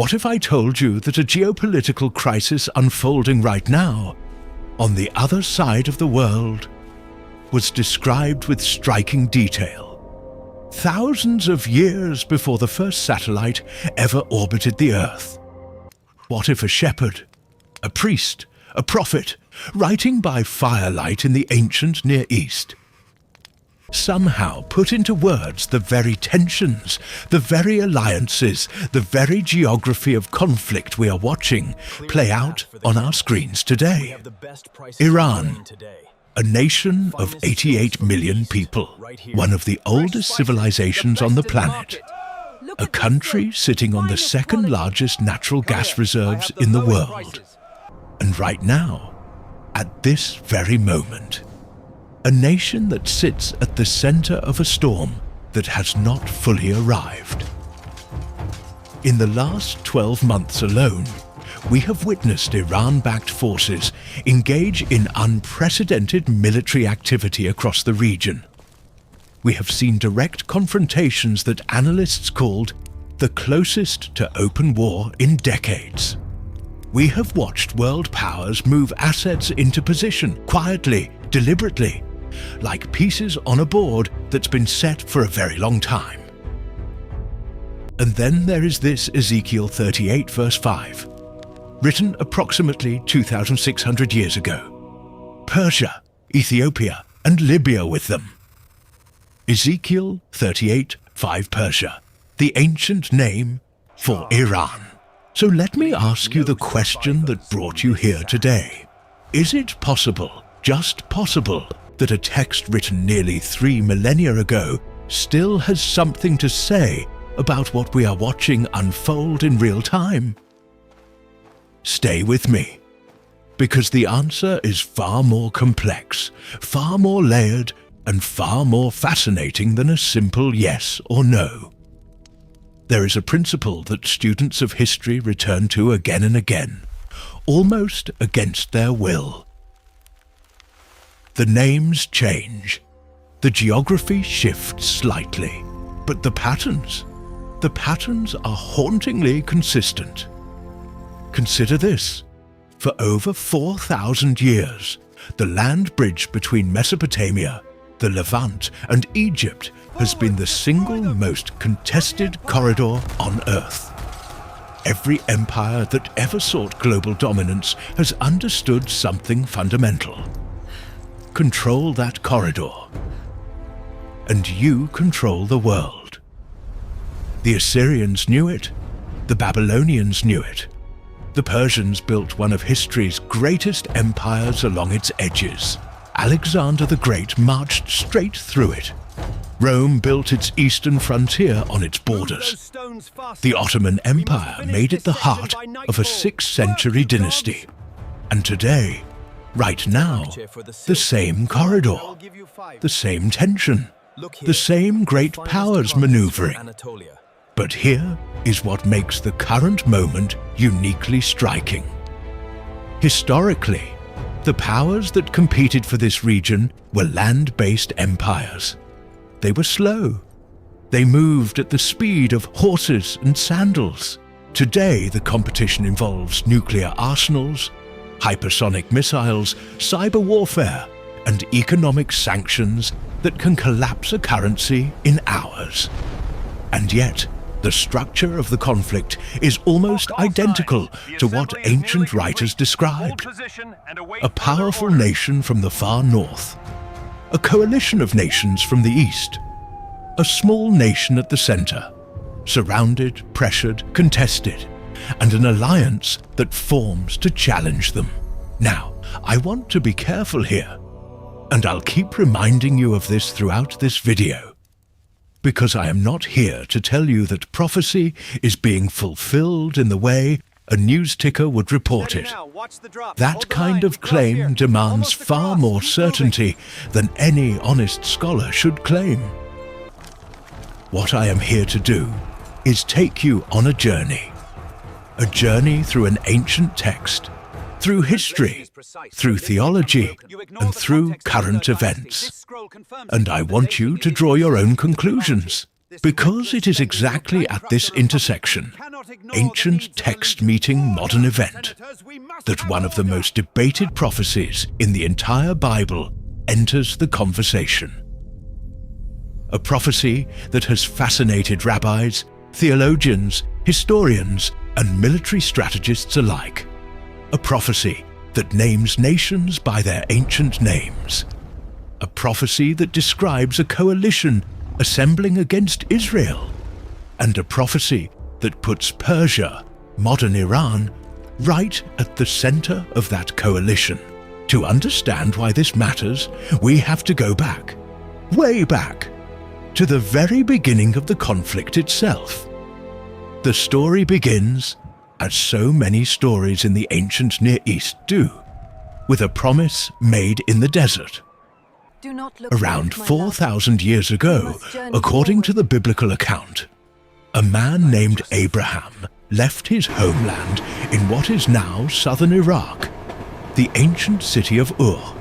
What if I told you that a geopolitical crisis unfolding right now, on the other side of the world, was described with striking detail, thousands of years before the first satellite ever orbited the Earth? What if a shepherd, a priest, a prophet, writing by firelight in the ancient Near East, somehow put into words the very tensions, the very alliances, the very geography of conflict we are watching play out on our screens today? Iran, a nation of 88 million people, one of the oldest civilizations on the planet, a country sitting on the second largest natural gas reserves in the world. And right now, at this very moment, a nation that sits at the center of a storm that has not fully arrived. In the last 12 months alone, we have witnessed Iran-backed forces engage in unprecedented military activity across the region. We have seen direct confrontations that analysts called the closest to open war in decades. We have watched world powers move assets into position quietly, deliberately, like pieces on a board that's been set for a very long time. And then there is this Ezekiel 38 verse 5, written approximately 2,600 years ago. Persia, Ethiopia, and Libya with them. Ezekiel 38, 5 Persia, the ancient name for Iran. So let me ask you the question that brought you here today. Is it possible, just possible, that a text written nearly 3 millennia ago still has something to say about what we are watching unfold in real time? Stay with me, because the answer is far more complex, far more layered, and far more fascinating than a simple yes or no. There is a principle that students of history return to again and again, almost against their will. The names change, the geography shifts slightly, but the patterns are hauntingly consistent. Consider this. For over 4,000 years, the land bridge between Mesopotamia, the Levant, and Egypt has been the single most contested corridor on Earth. Every empire that ever sought global dominance has understood something fundamental. Control that corridor, and you control the world. The Assyrians knew it, the Babylonians knew it. The Persians built one of history's greatest empires along its edges. Alexander the Great marched straight through it. Rome built its eastern frontier on its borders. The Ottoman Empire made it the heart of a 6th century dynasty. And today, right now, the same corridor, the same tension, the same great powers maneuvering. But here is what makes the current moment uniquely striking. Historically, the powers that competed for this region were land-based empires. They were slow. They moved at the speed of horses and sandals. Today, the competition involves nuclear arsenals, hypersonic missiles, cyber warfare, and economic sanctions that can collapse a currency in hours. And yet, the structure of the conflict is almost identical to what ancient writers described. A powerful nation from the far north, a coalition of nations from the east, a small nation at the center, surrounded, pressured, contested, and an alliance that forms to challenge them. Now, I want to be careful here, and I'll keep reminding you of this throughout this video, because I am not here to tell you that prophecy is being fulfilled in the way a news ticker would report it. That kind of claim demands far more certainty than any honest scholar should claim. What I am here to do is take you on a journey through an ancient text, through history, through theology, and through current events. And I want you to draw your own conclusions. Because it is exactly at this intersection, ancient text meeting modern event, that one of the most debated prophecies in the entire Bible enters the conversation. A prophecy that has fascinated rabbis, theologians, historians, and military strategists alike. A prophecy that names nations by their ancient names. A prophecy that describes a coalition assembling against Israel. And a prophecy that puts Persia, modern Iran, right at the center of that coalition. To understand why this matters, we have to go back, way back, to the very beginning of the conflict itself. The story begins, as so many stories in the ancient Near East do, with a promise made in the desert. Around 4,000 years ago, according to the biblical account, a man named Abraham left his homeland in what is now southern Iraq, the ancient city of Ur,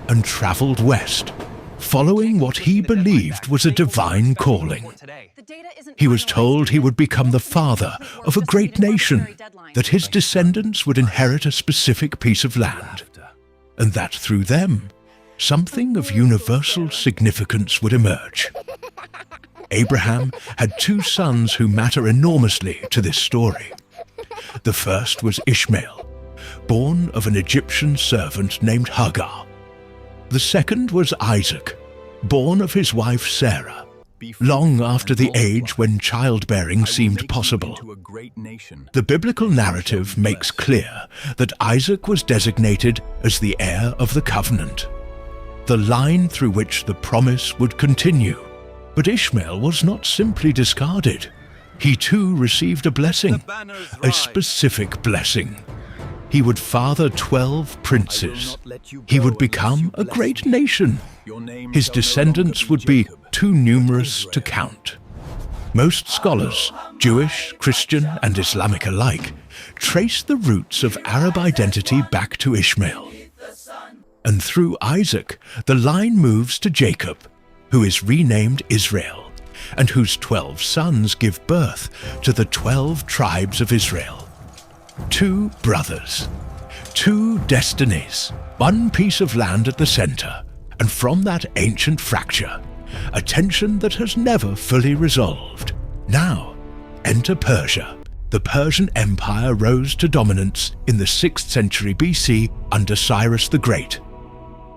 and traveled west, following what he believed was a divine calling. He was told he would become the father of a great nation, that his descendants would inherit a specific piece of land, and that through them, something of universal significance would emerge. Abraham had two sons who matter enormously to this story. The first was Ishmael, born of an Egyptian servant named Hagar. The second was Isaac, born of his wife Sarah, long after the age when childbearing seemed possible. The biblical narrative makes clear that Isaac was designated as the heir of the covenant, the line through which the promise would continue. But Ishmael was not simply discarded. He too received a blessing, a specific blessing. He would father 12 princes. He would become a great nation. His descendants would be too numerous to count. Most scholars, Jewish, Christian, and Islamic alike, trace the roots of Arab identity back to Ishmael. And through Isaac, the line moves to Jacob, who is renamed Israel, and whose 12 sons give birth to the 12 tribes of Israel. 2 brothers, 2 destinies, one piece of land at the center, and from that ancient fracture, a tension that has never fully resolved. Now, enter Persia. The Persian Empire rose to dominance in the 6th century BC under Cyrus the Great.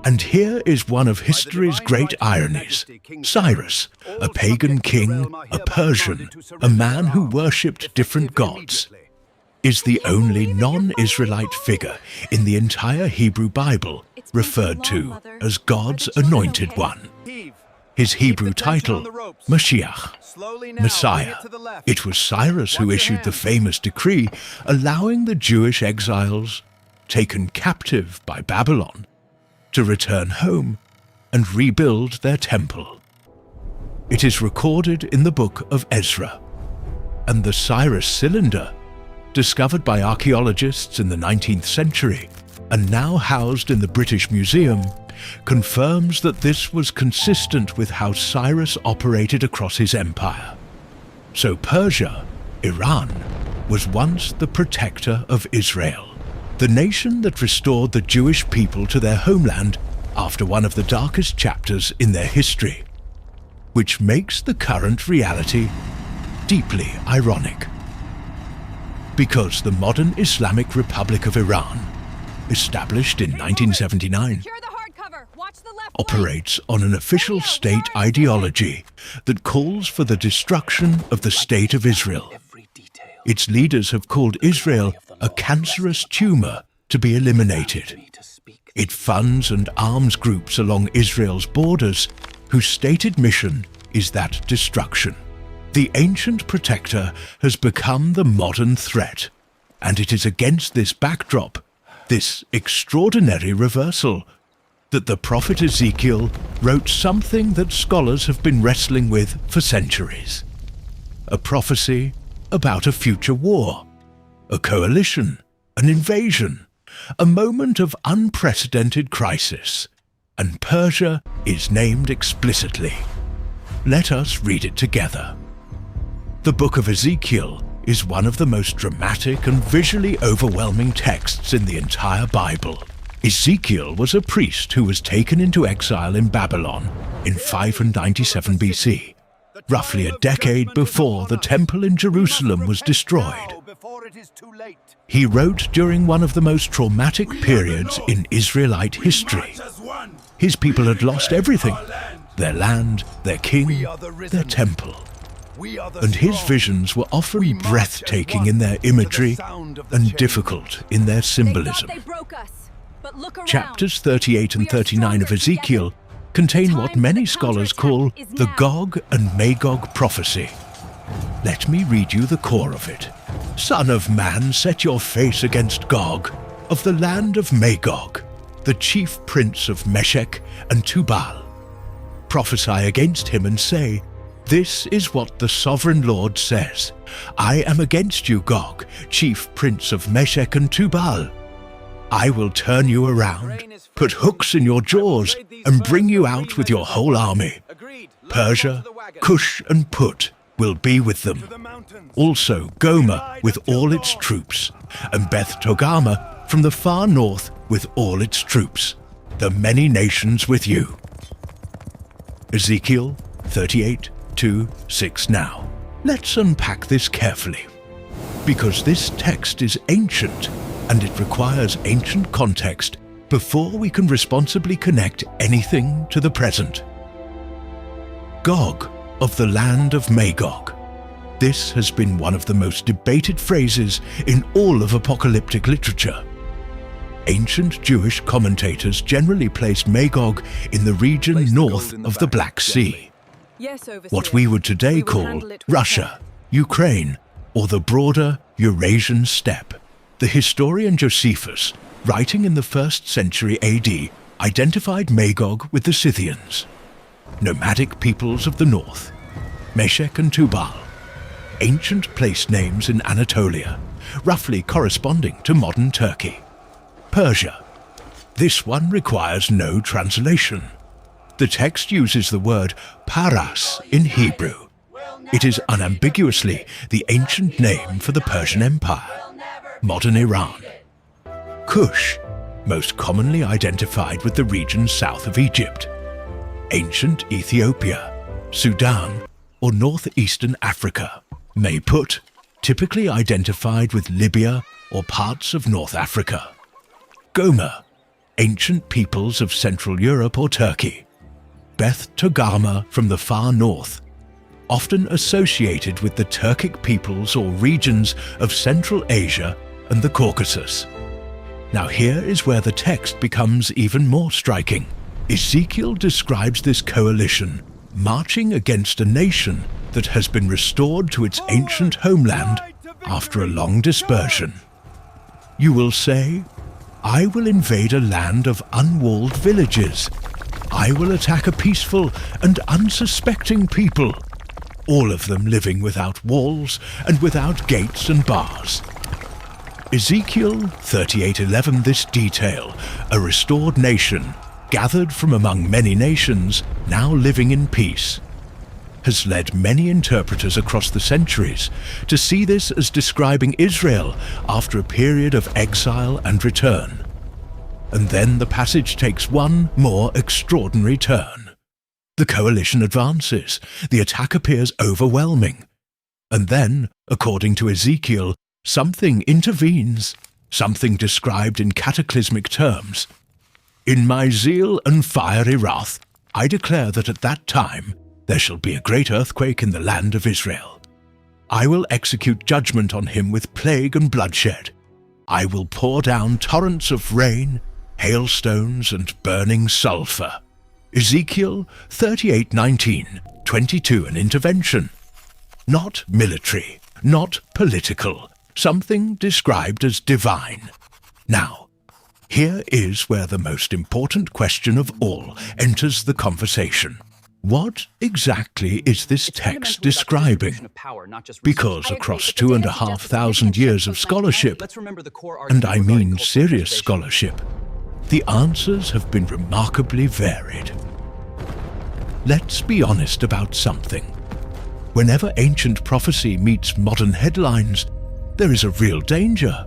And here is one of history's great ironies. Cyrus, a pagan king, a Persian, a man who worshipped different gods, is the only non-Israelite figure in the entire Hebrew Bible referred to as God's anointed one. His Hebrew title, Mashiach, Messiah. It was Cyrus who issued the famous decree allowing the Jewish exiles, taken captive by Babylon, to return home and rebuild their temple. It is recorded in the book of Ezra, and the Cyrus cylinder, discovered by archaeologists in the 19th century and now housed in the British Museum, confirms that this was consistent with how Cyrus operated across his empire. So Persia, Iran, was once the protector of Israel, the nation that restored the Jewish people to their homeland after one of the darkest chapters in their history, which makes the current reality deeply ironic. Because the modern Islamic Republic of Iran, established in 1979, operates on an official state ideology that calls for the destruction of the State of Israel. Its leaders have called Israel a cancerous tumor to be eliminated. It funds and arms groups along Israel's borders whose stated mission is that destruction. The ancient protector has become the modern threat, and it is against this backdrop, this extraordinary reversal, that the prophet Ezekiel wrote something that scholars have been wrestling with for centuries. A prophecy about a future war, a coalition, an invasion, a moment of unprecedented crisis, and Persia is named explicitly. Let us read it together. The book of Ezekiel is one of the most dramatic and visually overwhelming texts in the entire Bible. Ezekiel was a priest who was taken into exile in Babylon in 597 BC, roughly a decade before the temple in Jerusalem was destroyed. He wrote during one of the most traumatic periods in Israelite history. His people had lost everything: their land, their king, their temple. And his visions were often breathtaking in their imagery and difficult in their symbolism. Chapters 38 and 39 of Ezekiel contain what many scholars call the Gog and Magog prophecy. Let me read you the core of it. Son of man, set your face against Gog, of the land of Magog, the chief prince of Meshech and Tubal. Prophesy against him and say, this is what the sovereign Lord says. I am against you, Gog, chief prince of Meshech and Tubal. I will turn you around, put hooks in your jaws, and bring you out with your whole army. Persia, Cush, and Put will be with them. Also Gomer with all its troops, and Beth Togarmah from the far north with all its troops, the many nations with you. Ezekiel 38:2-6 now. Let's unpack this carefully, because this text is ancient and it requires ancient context before we can responsibly connect anything to the present. Gog of the land of Magog. This has been one of the most debated phrases in all of apocalyptic literature. Ancient Jewish commentators generally placed Magog in the region north of the Black Sea, what we would today call Russia, Ukraine, or the broader Eurasian steppe. The historian Josephus, writing in the 1st century AD, identified Magog with the Scythians, nomadic peoples of the north, Meshech and Tubal, ancient place names in Anatolia, roughly corresponding to modern Turkey. Persia. This one requires no translation. The text uses the word Paras in Hebrew. It is unambiguously the ancient name for the Persian Empire, modern Iran. Cush, most commonly identified with the region south of Egypt, ancient Ethiopia, Sudan, or northeastern Africa. Maput, typically identified with Libya or parts of North Africa. Gomer, ancient peoples of Central Europe or Turkey. Beth Togarmah from the far north, often associated with the Turkic peoples or regions of Central Asia and the Caucasus. Now here is where the text becomes even more striking. Ezekiel describes this coalition marching against a nation that has been restored to its ancient homeland after a long dispersion. You will say, I will invade a land of unwalled villages. I will attack a peaceful and unsuspecting people, all of them living without walls and without gates and bars. Ezekiel 38:11 this detail, a restored nation, gathered from among many nations, now living in peace, has led many interpreters across the centuries to see this as describing Israel after a period of exile and return. And then the passage takes one more extraordinary turn. The coalition advances, the attack appears overwhelming, and then, according to Ezekiel, something intervenes, something described in cataclysmic terms. In my zeal and fiery wrath, I declare that at that time there shall be a great earthquake in the land of Israel. I will execute judgment on him with plague and bloodshed. I will pour down torrents of rain, hailstones, and burning sulfur. Ezekiel 38:19, 22, an intervention. Not military, not political, something described as divine. Now, here is where the most important question of all enters the conversation. What exactly is this text describing? Because across 2,500 years of scholarship, and I mean serious scholarship, the answers have been remarkably varied. let's be honest about something. Whenever ancient prophecy meets modern headlines, there is a real danger.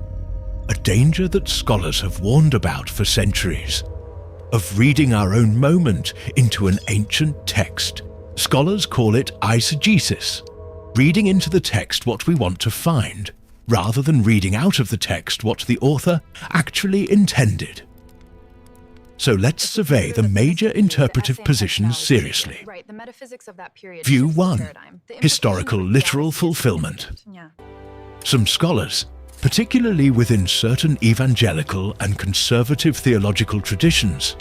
A danger that scholars have warned about for centuries. Of reading our own moment into an ancient text. Scholars call it eisegesis, reading into the text what we want to find, rather than reading out of the text what the author actually intended. So let's survey the major interpretive positions seriously. View 1. Historical literal fulfillment. Some scholars, particularly within certain evangelical and conservative theological traditions,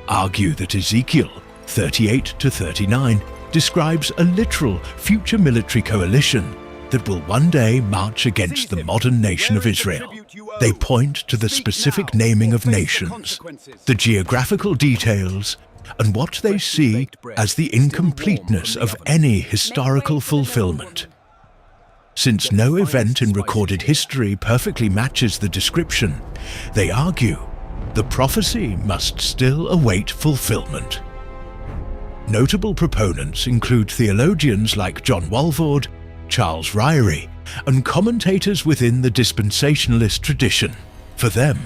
argue that Ezekiel 38-39 describes a literal future military coalition that will one day march against the modern nation of Israel. They point to the specific naming of nations, the geographical details, and what they see as the incompleteness of any historical fulfillment. Since no event in recorded history perfectly matches the description, they argue the prophecy must still await fulfillment. Notable proponents include theologians like John Walvoord, Charles Ryrie, and commentators within the dispensationalist tradition. For them,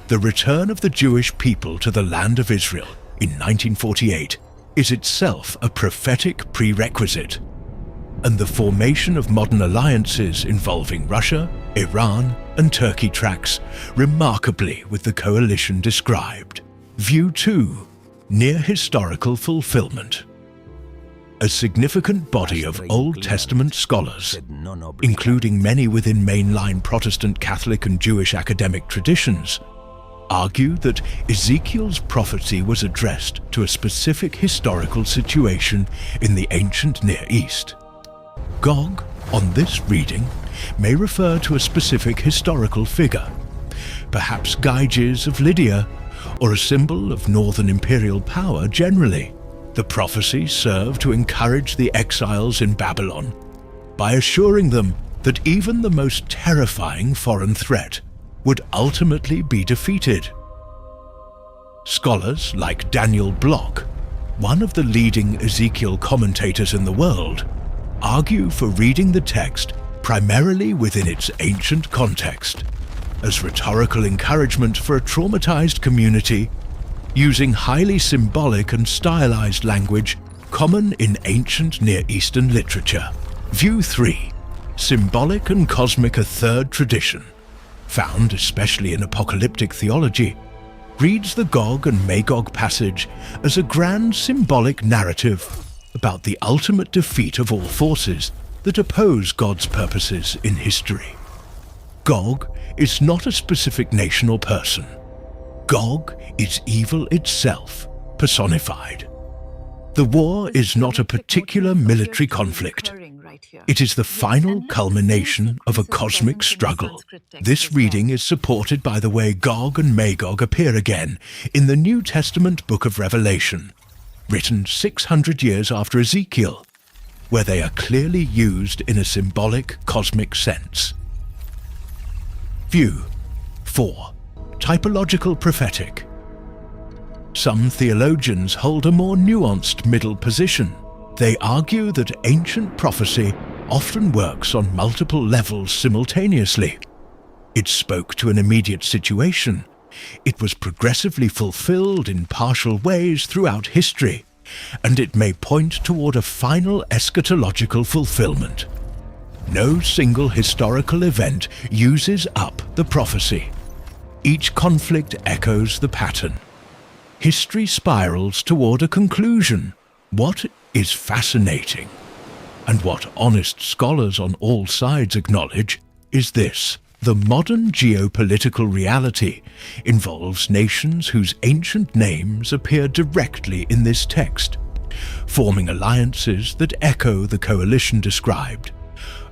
the return of the Jewish people to the land of Israel in 1948 is itself a prophetic prerequisite, and the formation of modern alliances involving Russia, Iran, and Turkey tracks remarkably with the coalition described. View 2. Near historical fulfillment. A significant body of Old Testament scholars, including many within mainline Protestant, Catholic, and Jewish academic traditions, argue that Ezekiel's prophecy was addressed to a specific historical situation in the ancient Near East. Gog, on this reading, may refer to a specific historical figure, perhaps Gyges of Lydia, or a symbol of northern imperial power generally. The prophecy served to encourage the exiles in Babylon by assuring them that even the most terrifying foreign threat would ultimately be defeated. Scholars like Daniel Block, one of the leading Ezekiel commentators in the world, argue for reading the text primarily within its ancient context, as rhetorical encouragement for a traumatized community, using highly symbolic and stylized language common in ancient Near Eastern literature. View 3. Symbolic and cosmic. A third tradition, found especially in apocalyptic theology, reads the Gog and Magog passage as a grand symbolic narrative about the ultimate defeat of all forces that oppose God's purposes in history. Gog is not a specific nation or person. Gog is evil itself, personified. The war is not a particular military conflict. It is the final culmination of a cosmic struggle. This reading is supported by the way Gog and Magog appear again in the New Testament book of Revelation, written 600 years after Ezekiel, where they are clearly used in a symbolic cosmic sense. View 4. Typological prophetic. Some theologians hold a more nuanced middle position. They argue that ancient prophecy often works on multiple levels simultaneously. It spoke to an immediate situation. It was progressively fulfilled in partial ways throughout history, and it may point toward a final eschatological fulfillment. No single historical event uses up the prophecy. Each conflict echoes the pattern. History spirals toward a conclusion. What is fascinating, and what honest scholars on all sides acknowledge, is this: the modern geopolitical reality involves nations whose ancient names appear directly in this text, forming alliances that echo the coalition described,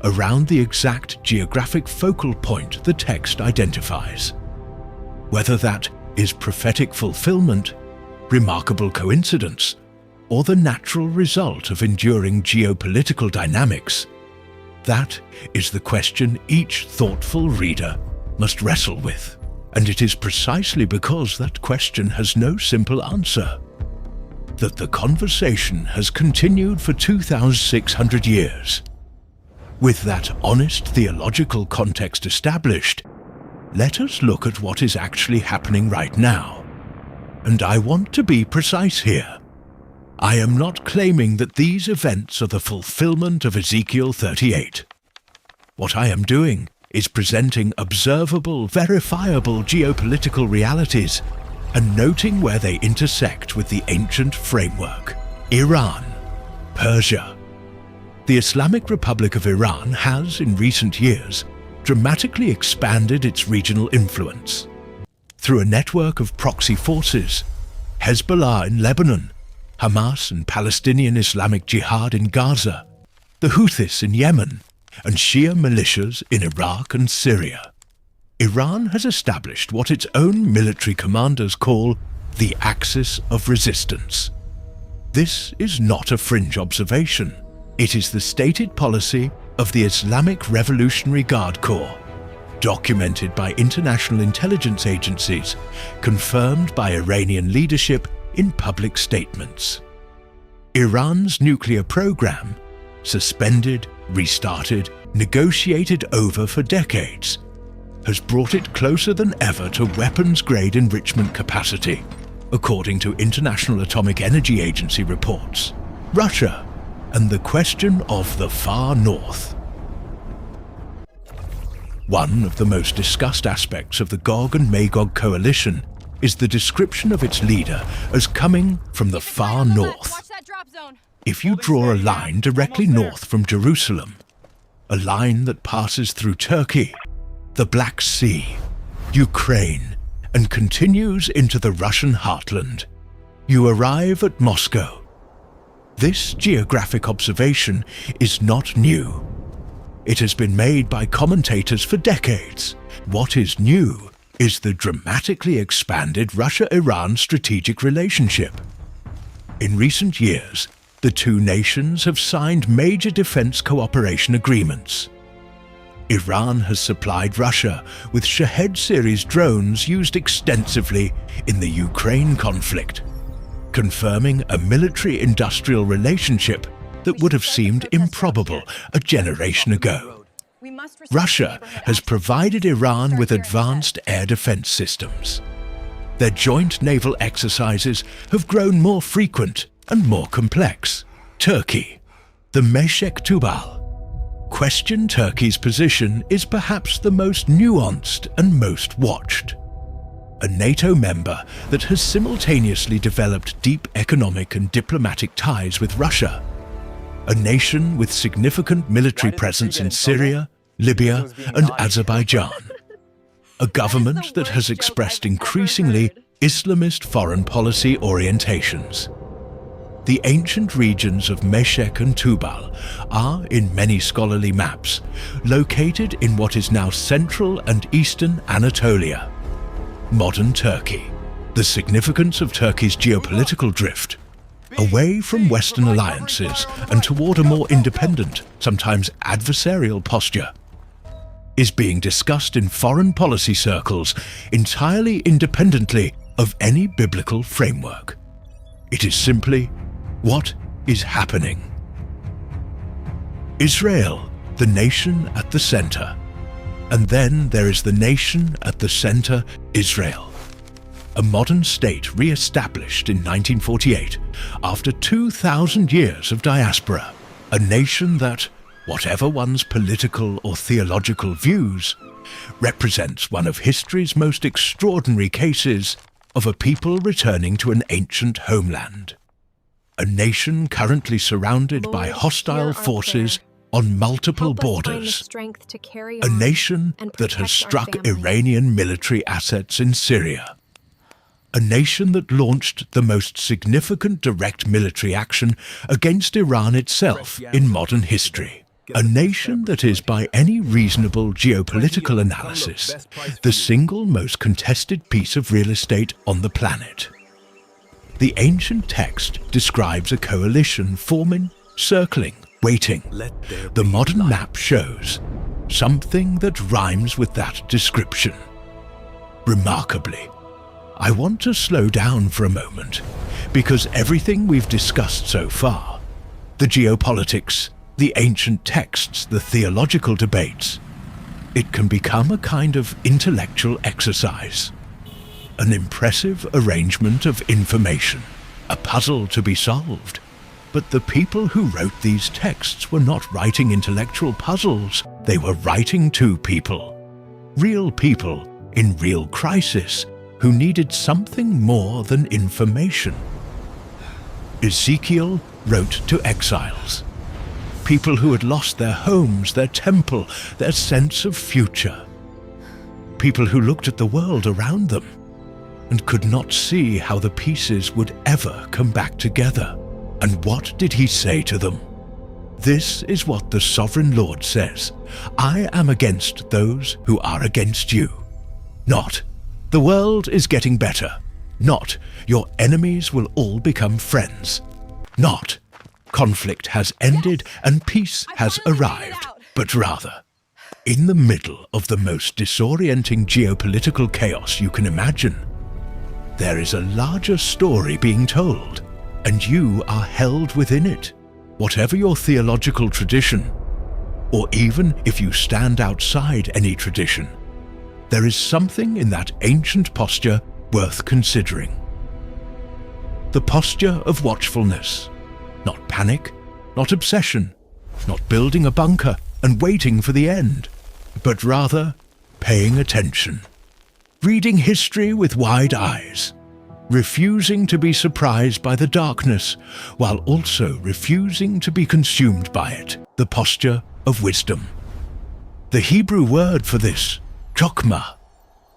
around the exact geographic focal point the text identifies. Whether that is prophetic fulfillment, remarkable coincidence, or the natural result of enduring geopolitical dynamics, that is the question each thoughtful reader must wrestle with, and it is precisely because that question has no simple answer. that the conversation has continued for 2,600 years. With that honest theological context established, let us look at what is actually happening right now. And I want to be precise here. I am not claiming that these events are the fulfillment of Ezekiel 38. What I am doing is presenting observable, verifiable geopolitical realities and noting where they intersect with the ancient framework. Iran, Persia. The Islamic Republic of Iran has, in recent years, dramatically expanded its regional influence. Through a network of proxy forces, Hezbollah in Lebanon, Hamas and Palestinian Islamic Jihad in Gaza, the Houthis in Yemen, and Shia militias in Iraq and Syria. Iran has established what its own military commanders call the axis of resistance. This is not a fringe observation. It is the stated policy of the Islamic Revolutionary Guard Corps, documented by international intelligence agencies, confirmed by Iranian leadership in public statements. Iran's nuclear program, suspended, restarted, negotiated over for decades, has brought it closer than ever to weapons-grade enrichment capacity, according to International Atomic Energy Agency reports. Russia and the question of the far north. One of the most discussed aspects of the Gog and Magog coalition is the description of its leader as coming from the far north. If you draw a line directly north from Jerusalem, a line that passes through Turkey, the Black Sea, Ukraine, and continues into the Russian heartland, you arrive at Moscow. This geographic observation is not new. It has been made by commentators for decades. What is new is the dramatically expanded Russia-Iran strategic relationship. In recent years, the two nations have signed major defense cooperation agreements. Iran has supplied Russia with Shahed series drones used extensively in the Ukraine conflict, confirming a military-industrial relationship that would have seemed improbable a generation ago. Russia has provided Iran with advanced air defense systems. Their joint naval exercises have grown more frequent and more complex. Turkey, the Meshek Tubal. Question Turkey's position is perhaps the most nuanced and most watched. A NATO member that has simultaneously developed deep economic and diplomatic ties with Russia. A nation with significant military presence in Syria, Libya, and Azerbaijan. A government that has expressed increasingly Islamist foreign policy orientations. The ancient regions of Meshek and Tubal are, in many scholarly maps, located in what is now central and eastern Anatolia. Modern Turkey. The significance of Turkey's geopolitical drift, away from Western alliances and toward a more independent, sometimes adversarial posture, is being discussed in foreign policy circles entirely independently of any biblical framework. It is simply what is happening. Israel, the nation at the center. And then there is the nation at the center, Israel. A modern state re-established in 1948 after 2,000 years of diaspora. A nation that, whatever one's political or theological views, represents one of history's most extraordinary cases of a people returning to an ancient homeland. A nation currently surrounded by hostile forces on multiple borders. A nation that has struck Iranian military assets in Syria. A nation that launched the most significant direct military action against Iran itself in modern history. A nation that is, by any reasonable geopolitical analysis, the single most contested piece of real estate on the planet. The ancient text describes a coalition forming, circling, waiting. The modern map shows something that rhymes with that description. Remarkably, I want to slow down for a moment Because everything we've discussed so far, the geopolitics, the ancient texts, the theological debates, it can become a kind of intellectual exercise, an impressive arrangement of information, a puzzle to be solved. But the people who wrote these texts were not writing intellectual puzzles, they were writing to people in real crisis, who needed something more than information. Ezekiel wrote to exiles, people who had lost their homes, their temple, their sense of future. People who looked at the world around them and could not see how the pieces would ever come back together. And what did he say to them? This is what the Sovereign Lord says: I am against those who are against you. Not, the world is getting better. Not, your enemies will all become friends. Not, conflict has ended and peace has arrived. But rather, in the middle of the most disorienting geopolitical chaos you can imagine, there is a larger story being told, and you are held within it. Whatever your theological tradition, or even if you stand outside any tradition, there is something in that ancient posture worth considering. The posture of watchfulness, not panic, not obsession, not building a bunker and waiting for the end, but rather paying attention, reading history with wide eyes, refusing to be surprised by the darkness, while also refusing to be consumed by it, the posture of wisdom. The Hebrew word for this, chokmah,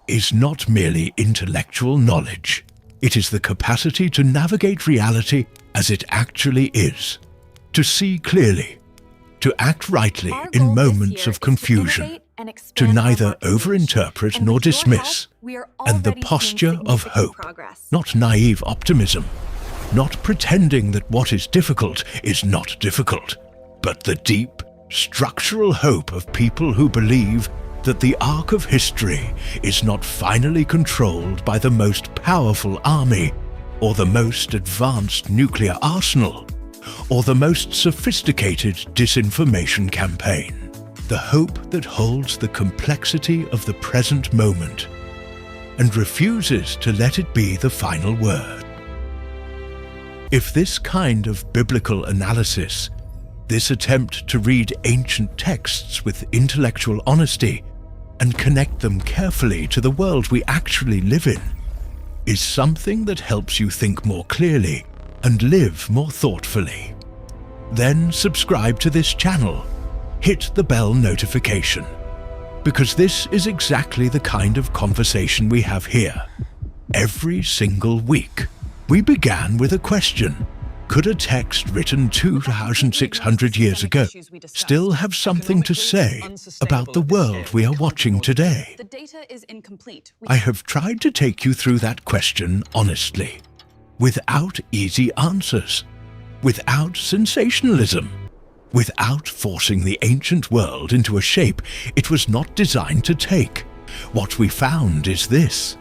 is not merely intellectual knowledge. It is the capacity to navigate reality as it actually is, to see clearly, to act rightly in moments of confusion, to neither overinterpret nor dismiss, and the posture of hope, not naive optimism, not pretending that what is difficult is not difficult, but the deep, structural hope of people who believe that the arc of history is not finally controlled by the most powerful army, or the most advanced nuclear arsenal, or the most sophisticated disinformation campaign. The hope that holds the complexity of the present moment and refuses to let it be the final word. If this kind of biblical analysis, this attempt to read ancient texts with intellectual honesty and connect them carefully to the world we actually live in, is something that helps you think more clearly and live more thoughtfully, then subscribe to this channel. Hit the bell notification, because this is exactly the kind of conversation we have here. Every single week, we began with a question. Could a text written 2,600 years ago still have something to say about the world we are watching today? I have tried to take you through that question honestly, without easy answers, without sensationalism, without forcing the ancient world into a shape it was not designed to take. What we found is this: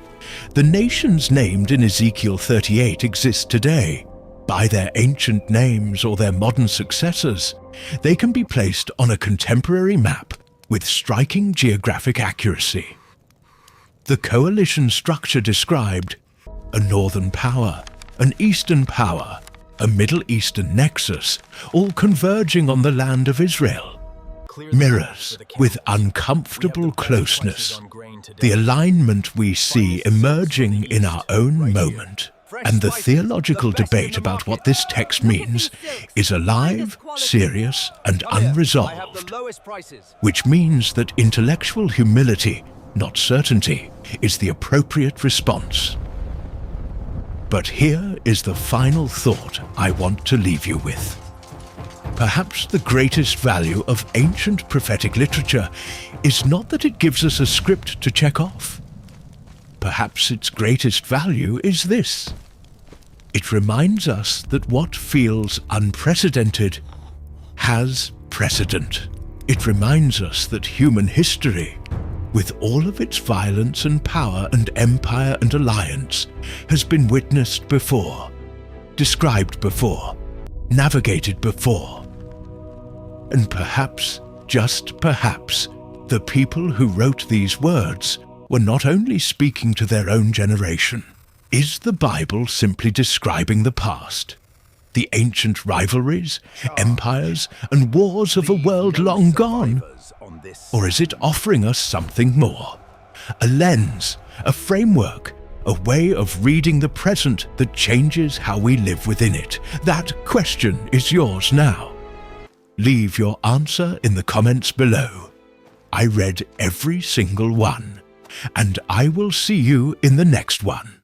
the nations named in Ezekiel 38 exist today. By their ancient names or their modern successors, they can be placed on a contemporary map with striking geographic accuracy. The coalition structure described, a northern power, an eastern power, a Middle Eastern nexus, all converging on the land of Israel, mirrors with uncomfortable closeness the alignment we see emerging in our own moment. And the theological debate about what this text means is alive, serious, and unresolved, which means that intellectual humility, not certainty, is the appropriate response. But here is the final thought I want to leave you with. Perhaps the greatest value of ancient prophetic literature is not that it gives us a script to check off. Perhaps its greatest value is this: it reminds us that what feels unprecedented has precedent. It reminds us that human history, with all of its violence and power and empire and alliance, has been witnessed before. described before, navigated before. And perhaps, just perhaps, the people who wrote these words were not only speaking to their own generation. Is the Bible simply describing the past? The ancient rivalries, empires, and wars of a world long gone? Or is it offering us something more? A lens, a framework, a way of reading the present that changes how we live within it. That question is yours now. Leave your answer in the comments below. I read every single one, and I will see you in the next one.